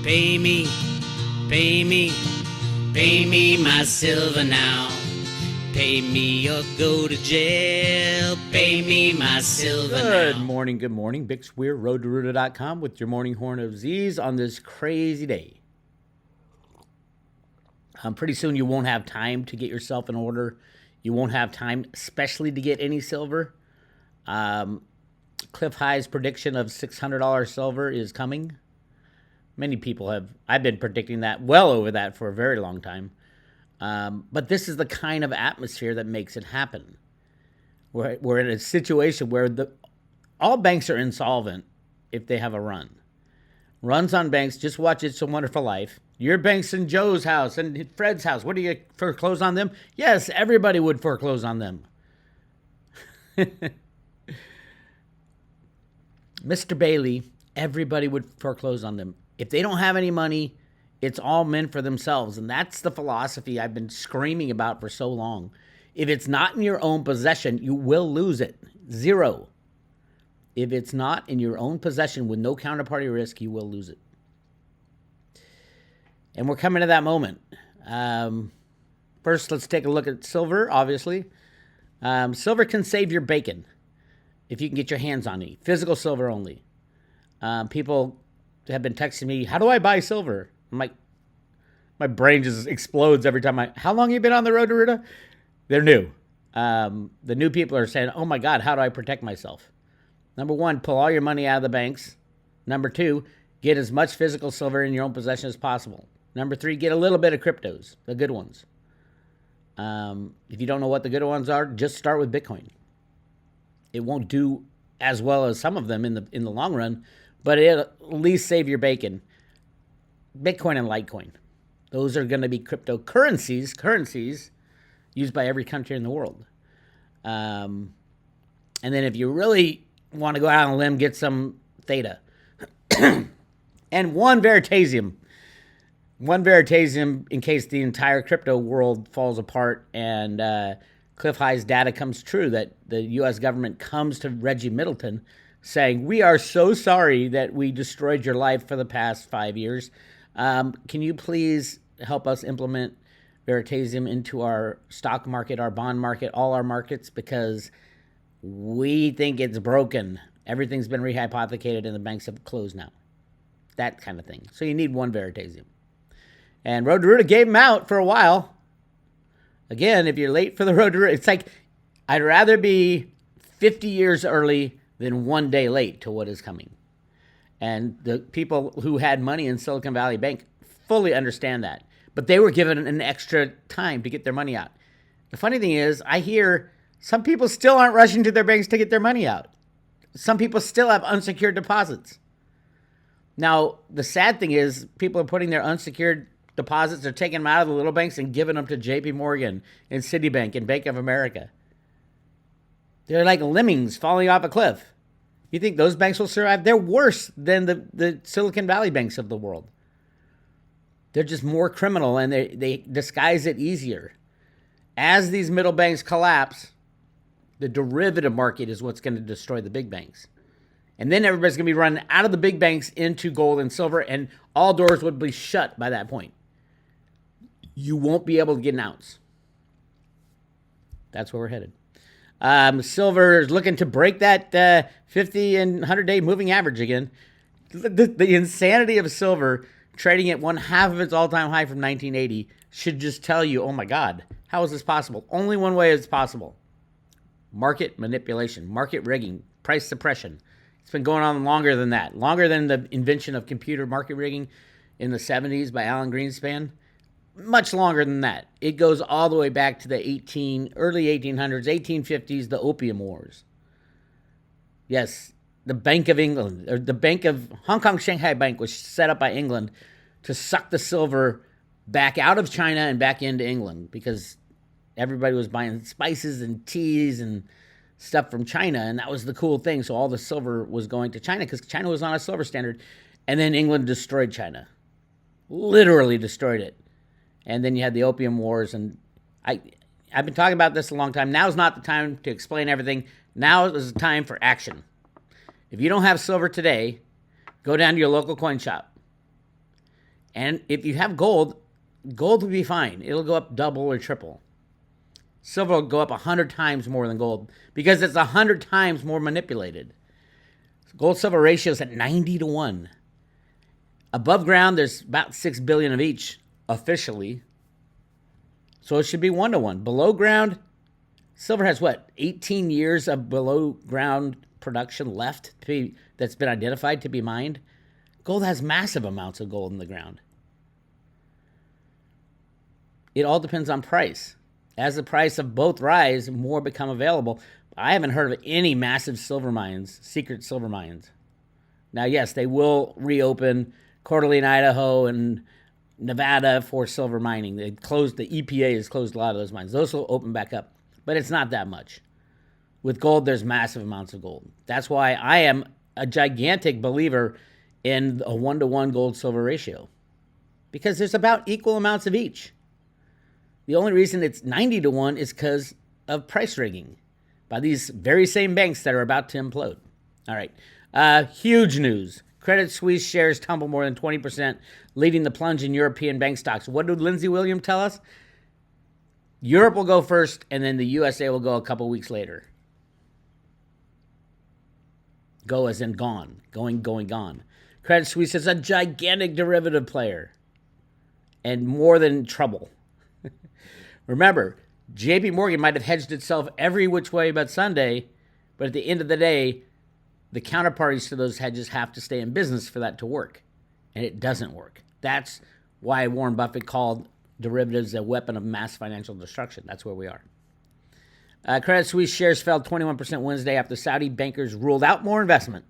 Pay me, pay me, pay me my silver now. Pay me or go to jail. Pay me my silver now. Good morning. Bix Weir, roadtoruta.com with your morning horn of Z's on this crazy day. Pretty soon you won't have time to get yourself in order. You won't have time, especially to get any silver. Cliff High's prediction of $600 silver is coming. Many people have. I've been predicting that well over that for a very long time. But this is the kind of atmosphere that makes it happen. We're in a situation where all banks are insolvent if they have a run. Runs on banks, just watch It's a Wonderful Life. Your bank's in Joe's house and Fred's house. What do you foreclose on them? Yes, everybody would foreclose on them. Mr. Bailey, everybody would foreclose on them. If they don't have any money, it's all meant for themselves. And that's the philosophy I've been screaming about for so long. If it's not in your own possession, you will lose it. Zero. If it's not in your own possession with no counterparty risk, you will lose it. And we're coming to that moment. First, let's take a look at silver, obviously. Silver can save your bacon if you can get your hands on it. Physical silver only. People have been texting me, how do I buy silver? I'm like, my brain just explodes every time how long have you been on the road to Ruta? They're new. The new people are saying, oh my God, how do I protect myself? Number one, pull all your money out of the banks. Number two, get as much physical silver in your own possession as possible. Number three, get a little bit of cryptos, the good ones. If you don't know what the good ones are, just start with Bitcoin. It won't do as well as some of them in the long run, but it'll at least save your bacon. Bitcoin and Litecoin. Those are going to be currencies used by every country in the world. And then if you really want to go out on a limb, get some Theta. And one Veritasium. One Veritasium in case the entire crypto world falls apart and Cliff High's data comes true, that the U.S. government comes to Reggie Middleton saying, we are so sorry that we destroyed your life for the past 5 years. Can you please help us implement Veritasium into our stock market, our bond market, all our markets, because we think it's broken. Everything's been rehypothecated and the banks have closed now. That kind of thing. So you need one Veritasium. And Road to Ruta gave them out for a while. Again, if you're late for the Road to Ruta, it's like I'd rather be 50 years early than 1 day late to what is coming. And the people who had money in Silicon Valley Bank fully understand that. But they were given an extra time to get their money out. The funny thing is, I hear some people still aren't rushing to their banks to get their money out. Some people still have unsecured deposits. Now, the sad thing is, people are putting their unsecured deposits, they're taking them out of the little banks and giving them to JP Morgan and Citibank and Bank of America. They're like lemmings falling off a cliff. You think those banks will survive? They're worse than the Silicon Valley banks of the world. They're just more criminal and they disguise it easier. As these middle banks collapse, the derivative market is what's going to destroy the big banks. And then everybody's going to be running out of the big banks into gold and silver, and all doors would be shut by that point. You won't be able to get an ounce. That's where we're headed. Silver is looking to break that 50 and 100-day moving average again. The insanity of silver trading at 1/2 of its all-time high from 1980 should just tell you, oh my God, how is this possible? Only one way it's possible. Market manipulation, market rigging, price suppression. It's been going on longer than that. Longer than the invention of computer market rigging in the 70s by Alan Greenspan. Much longer than that. It goes all the way back to the early 1800s, 1850s, the Opium Wars. Yes, the Bank of England, or the Bank of Hong Kong Shanghai Bank was set up by England to suck the silver back out of China and back into England because everybody was buying spices and teas and stuff from China, and that was the cool thing. So all the silver was going to China because China was on a silver standard, and then England destroyed China. Literally destroyed it. And then you had the Opium Wars, and I've been talking about this a long time. Now's not the time to explain everything. Now is the time for action. If you don't have silver today, go down to your local coin shop. And if you have gold, gold will be fine. It'll go up double or triple. Silver will go up 100 times more than gold because it's 100 times more manipulated. Gold-silver ratio is at 90-1. Above ground, there's about 6 billion of each officially. So it should be 1-1. Below ground, silver has 18 years of below ground production left that's been identified to be mined. Gold has massive amounts of gold in the ground. It all depends on price. As the price of both rise, more become available. I haven't heard of any massive silver mines, secret silver mines. Now, yes, they will reopen Coeur d'Alene, Idaho, and Nevada for silver mining. The EPA has closed a lot of those mines. Those will open back up, but it's not that much. With gold, there's massive amounts of gold. That's why I am a gigantic believer in a 1-to-1 gold-silver ratio, because there's about equal amounts of each. The only reason it's 90-1 is because of price rigging by these very same banks that are about to implode. All right. Huge news. Credit Suisse shares tumble more than 20%, leading the plunge in European bank stocks. What did Lindsey Williams tell us? Europe will go first, and then the USA will go a couple weeks later. Go as in gone. Going, gone. Credit Suisse is a gigantic derivative player and more than trouble. Remember, JP Morgan might have hedged itself every which way but Sunday, but at the end of the day, the counterparties to those hedges have to stay in business for that to work, and it doesn't work. That's why Warren Buffett called derivatives a weapon of mass financial destruction. That's where we are. Credit Suisse shares fell 21% Wednesday after Saudi bankers ruled out more investment.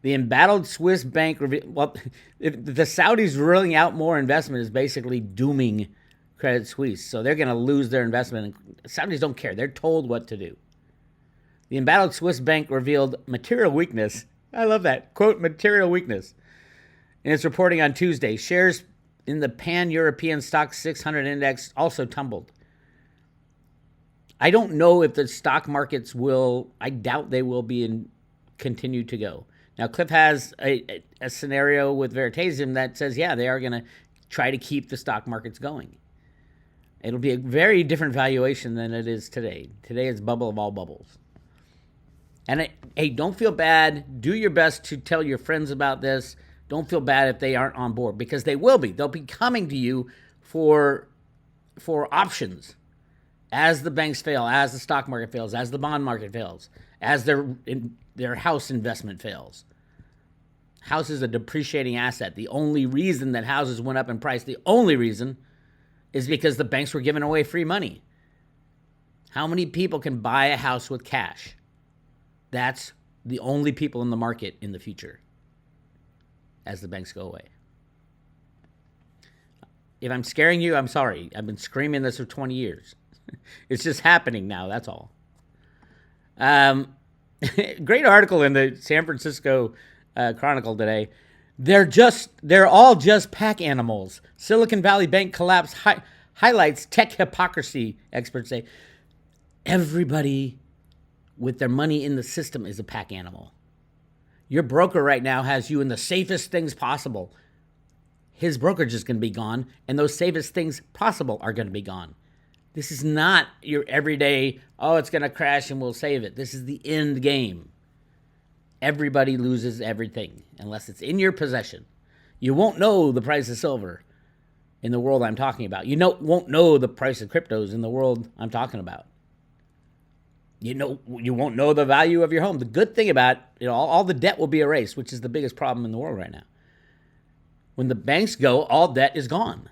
The embattled Swiss bank, if the Saudis ruling out more investment is basically dooming Credit Suisse. So they're going to lose their investment. Saudis don't care. They're told what to do. The embattled Swiss bank revealed material weakness. I love that. Quote, material weakness. In its reporting on Tuesday, shares in the Pan-European Stock 600 index also tumbled. I don't know if the stock markets I doubt they will continue to go. Now, Cliff has a scenario with Veritasium that says, yeah, they are going to try to keep the stock markets going. It'll be a very different valuation than it is today. Today it's bubble of all bubbles. And hey, don't feel bad. Do your best to tell your friends about this. Don't feel bad if they aren't on board, because they will be. They'll be coming to you for options as the banks fail, as the stock market fails, as the bond market fails, as their house investment fails. House is a depreciating asset. The only reason that houses went up in price, the only reason, is because the banks were giving away free money. How many people can buy a house with cash? That's the only people in the market in the future as the banks go away. If I'm scaring you, I'm sorry. I've been screaming this for 20 years. It's just happening now, that's all. Great article in the San Francisco Chronicle today. They're all just pack animals. Silicon Valley Bank collapse highlights tech hypocrisy, experts say. Everybody with their money in the system is a pack animal. Your broker right now has you in the safest things possible. His brokerage is going to be gone, and those safest things possible are going to be gone. This is not your everyday, it's going to crash and we'll save it. This is the end game. Everybody loses everything unless it's in your possession. You won't know the price of silver in the world I'm talking about. You won't know the price of cryptos in the world I'm talking about. You won't know the value of your home. The good thing about all the debt will be erased, which is the biggest problem in the world right now. When the banks go, all debt is gone.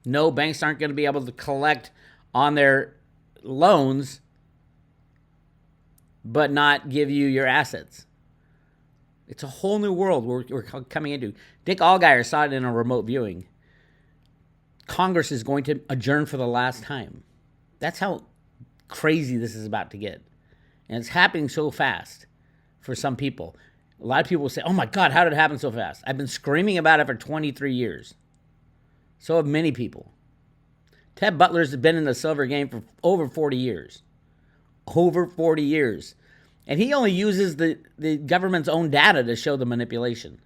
No, banks aren't going to be able to collect on their loans but not give you your assets. It's a whole new world we're coming into. Dick Allgeier saw it in a remote viewing. Congress is going to adjourn for the last time. That's how crazy this is about to get. And it's happening so fast for some people. A lot of people will say, oh my God, how did it happen so fast? I've been screaming about it for 23 years. So have many people. Ted Butler's been in the silver game for over 40 years. Over 40 years. And he only uses the government's own data to show the manipulation.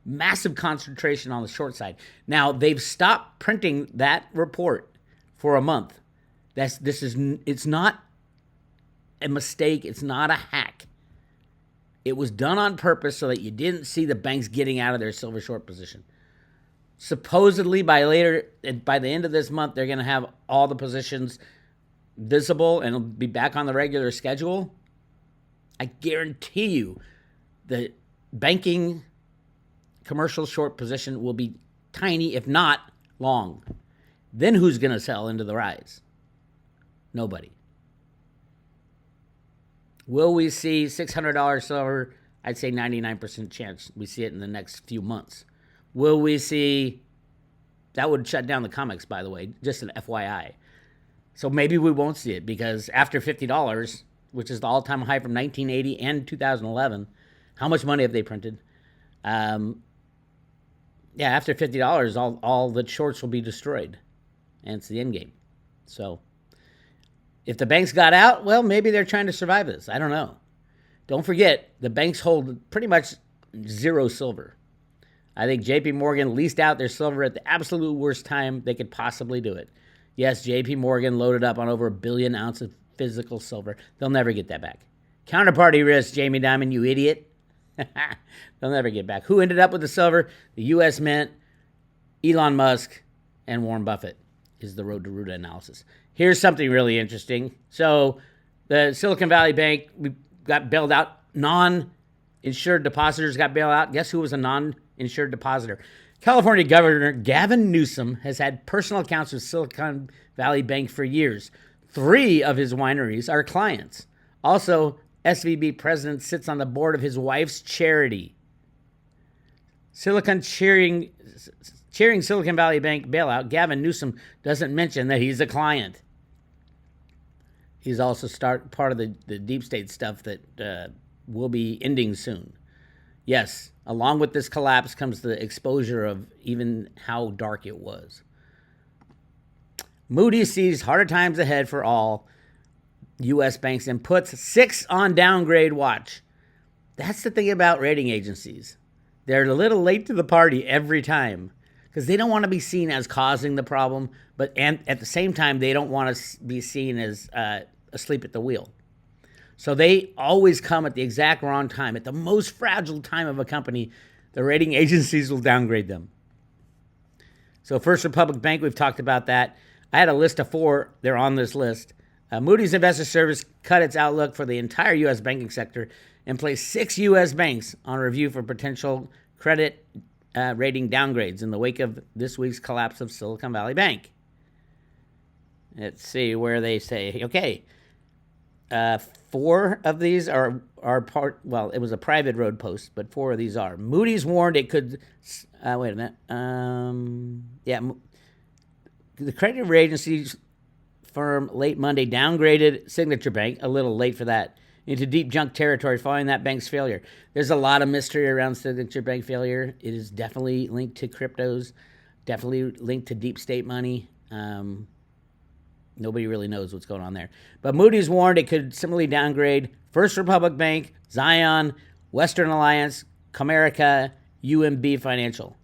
Massive concentration on the short side. Now, they've stopped printing that report for a month. It's not a mistake. It's not a hack. It was done on purpose so that you didn't see the banks getting out of their silver short position. Supposedly, by the end of this month, they're going to have all the positions visible and it'll be back on the regular schedule. I guarantee you the banking commercial short position will be tiny, if not long. Then who's going to sell into the rise? Nobody. Will we see $600 silver? I'd say 99% chance we see it in the next few months. Will we see... That would shut down the comics, by the way, just an FYI. So maybe we won't see it because after $50, which is the all-time high from 1980 and 2011, how much money have they printed? After $50, all the shorts will be destroyed. And it's the end game. So if the banks got out, well, maybe they're trying to survive this. I don't know. Don't forget, the banks hold pretty much zero silver. I think JP Morgan leased out their silver at the absolute worst time they could possibly do it. Yes, JP Morgan loaded up on over 1 billion ounces of physical silver. They'll never get that back. Counterparty risk, Jamie Dimon, you idiot. They'll never get back. Who ended up with the silver? The U.S. Mint, Elon Musk, and Warren Buffett is the road to Ruta analysis. Here's something really interesting. So the Silicon Valley Bank, we got bailed out. Non-insured depositors got bailed out. Guess who was a non-insured depositor? California Governor Gavin Newsom has had personal accounts with Silicon Valley Bank for years. 3 of his wineries are clients. Also, SVB president sits on the board of his wife's charity. cheering Silicon Valley Bank bailout, Gavin Newsom doesn't mention that he's a client. He's also part of the deep state stuff that will be ending soon. Yes, along with this collapse comes the exposure of even how dark it was. Moodys sees harder times ahead for all U.S. banks and puts 6 on downgrade watch. That's the thing about rating agencies. They're a little late to the party every time because they don't want to be seen as causing the problem, and at the same time, they don't want to be seen as asleep at the wheel. So they always come at the exact wrong time. At the most fragile time of a company, the rating agencies will downgrade them. So First Republic Bank, we've talked about that. I had a list of 4. They're on this list. Moody's Investors Service cut its outlook for the entire U.S. banking sector and placed 6 U.S. banks on review for potential credit rating downgrades in the wake of this week's collapse of Silicon Valley Bank. Let's see where they say, okay, 4 of these are part, well, it was a private road post, but 4 of these are. Moody's warned it could, wait a minute, the credit agency firm late Monday downgraded Signature Bank, a little late for that, into deep junk territory following that bank's failure. There's a lot of mystery around Signature Bank failure. It is definitely linked to cryptos, definitely linked to deep state money. Nobody really knows what's going on there. But Moody's warned it could similarly downgrade First Republic Bank, Zion, Western Alliance, Comerica, UMB Financial.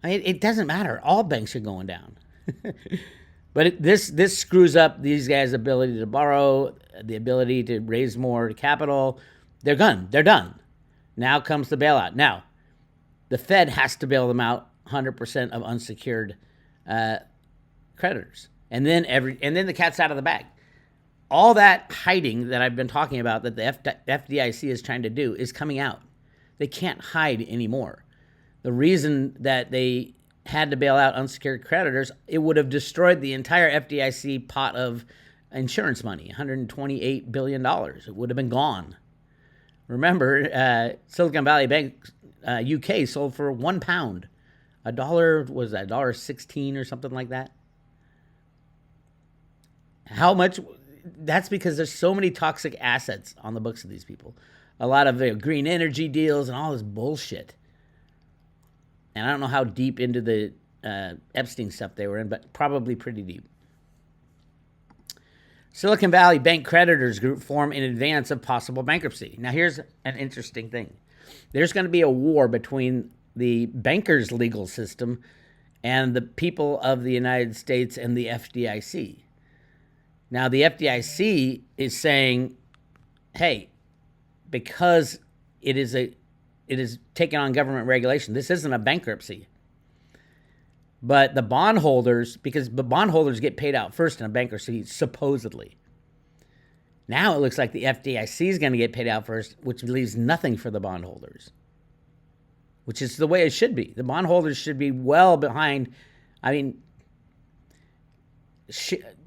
I mean, it doesn't matter. All banks are going down. But this screws up these guys' ability to borrow, the ability to raise more capital. They're done. Now comes the bailout. Now, the Fed has to bail them out 100% of unsecured creditors. And then the cat's out of the bag. All that hiding that I've been talking about that the FDIC is trying to do is coming out. They can't hide anymore. The reason that they had to bail out unsecured creditors, it would have destroyed the entire FDIC pot of insurance money, $128 billion. It would have been gone. Remember, Silicon Valley Bank, UK, sold for £1. $1, was that $1.16 or something like that? How much? That's because there's so many toxic assets on the books of these people. A lot of green energy deals and all this bullshit. And I don't know how deep into the Epstein stuff they were in, but probably pretty deep. Silicon Valley Bank creditors group form in advance of possible bankruptcy. Now, here's an interesting thing. There's going to be a war between the bankers' legal system and the people of the United States and the FDIC. Now, the FDIC is saying, hey, because it is taking on government regulation, this isn't a bankruptcy. But the bondholders, because the bondholders get paid out first in a bankruptcy, supposedly. Now it looks like the FDIC is going to get paid out first, which leaves nothing for the bondholders, which is the way it should be. The bondholders should be well behind. I mean,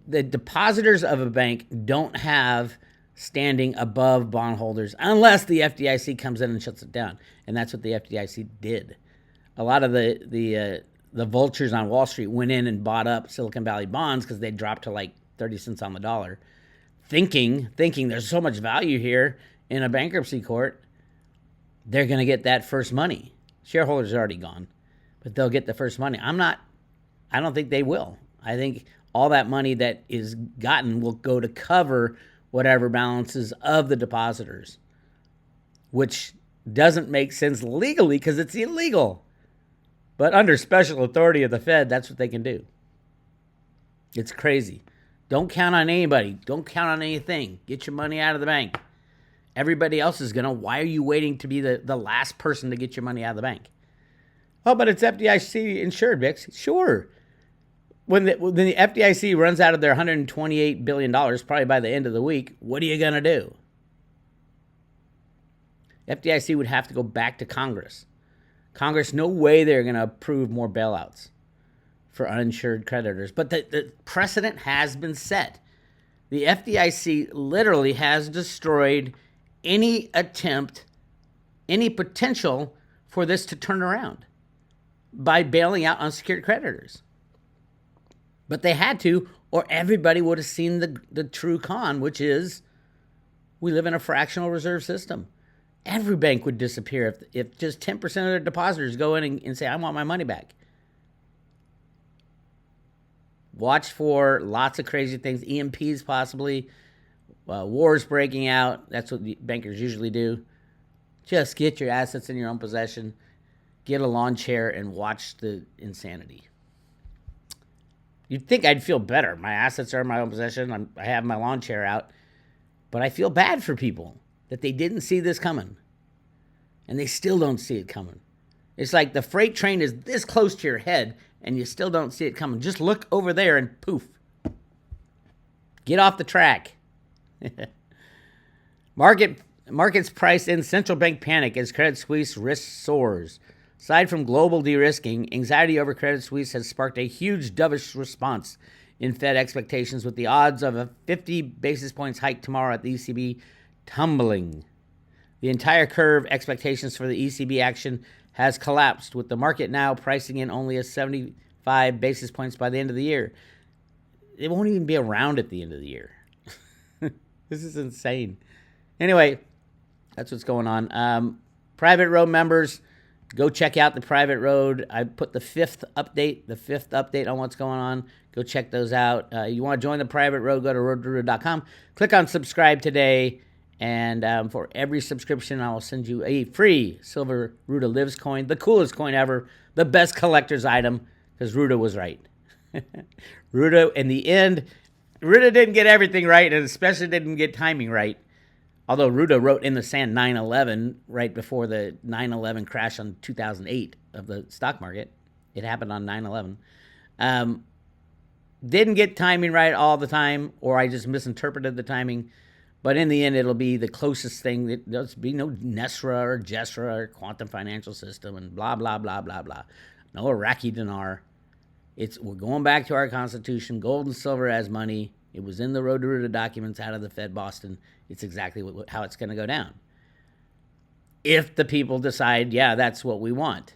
the depositors of a bank don't have standing above bondholders unless the FDIC comes in and shuts it down. And that's what the FDIC did. A lot of the vultures on Wall Street went in and bought up Silicon Valley bonds because they dropped to like 30 cents on the dollar, thinking there's so much value here in a bankruptcy court, they're going to get that first money. Shareholders are already gone, but they'll get the first money. I don't think they will. I think all that money that is gotten will go to cover whatever balances of the depositors, which doesn't make sense legally because it's illegal. But under special authority of the Fed, that's what they can do. It's crazy. Don't count on anybody. Don't count on anything. Get your money out of the bank. Everybody else is going to. Why are you waiting to be the last person to get your money out of the bank? Oh, but it's FDIC insured, Bix. Sure. When the FDIC runs out of their $128 billion, probably by the end of the week, what are you going to do? FDIC would have to go back to Congress. Congress, no way they're going to approve more bailouts for uninsured creditors. But the precedent has been set. The FDIC literally has destroyed any attempt, any potential for this to turn around by bailing out unsecured creditors. But they had to, or everybody would have seen the true con, which is we live in a fractional reserve system. Every bank would disappear if just 10% of their depositors go in and say, I want my money back. Watch for lots of crazy things, EMPs possibly, wars breaking out. That's what the bankers usually do. Just get your assets in your own possession, get a lawn chair, and watch the insanity. You'd think I'd feel better. My assets are in my own possession. I have my lawn chair out. But I feel bad for people that they didn't see this coming. And they still don't see it coming. It's like the freight train is this close to your head and you still don't see it coming. Just look over there and poof. Get off the track. Markets price in central bank panic as Credit Suisse risk soars. Aside from global de-risking, anxiety over Credit Suisse has sparked a huge dovish response in Fed expectations, with the odds of a 50 basis points hike tomorrow at the ECB tumbling. The entire curve expectations for the ECB action has collapsed, with the market now pricing in only a 75 basis points by the end of the year. It won't even be around at the end of the year. This is insane. Anyway, that's what's going on. Private Road members, go check out the Private Road. I put the fifth update on what's going on. Go check those out. You want to join the Private Road, go to roadtoruta.com. Click on subscribe today. And for every subscription, I will send you a free Silver Ruta Lives coin, the coolest coin ever, the best collector's item, because Ruta was right. Ruta, in the end, Ruta didn't get everything right, and especially didn't get timing right. Although Ruta wrote in the sand 9/11 right before the 9/11 crash on 2008 of the stock market. It happened on 9/11. Didn't get timing right all the time, or I just misinterpreted the timing. But in the end, it'll be the closest thing. There'll be no Nesra or Gesra or quantum financial system and blah, blah, blah, blah, blah. No Iraqi dinar. We're going back to our Constitution, gold and silver as money. It was in the Road to Ruta documents out of the Fed Boston. It's exactly how it's going to go down. If the people decide, yeah, that's what we want.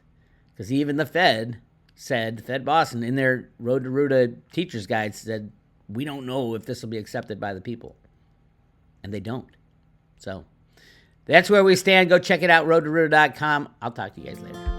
Because even the Fed Boston, in their Road to Ruta teacher's guide said, we don't know if this will be accepted by the people. And they don't. So that's where we stand. Go check it out, roadtoruta.com. I'll talk to you guys later.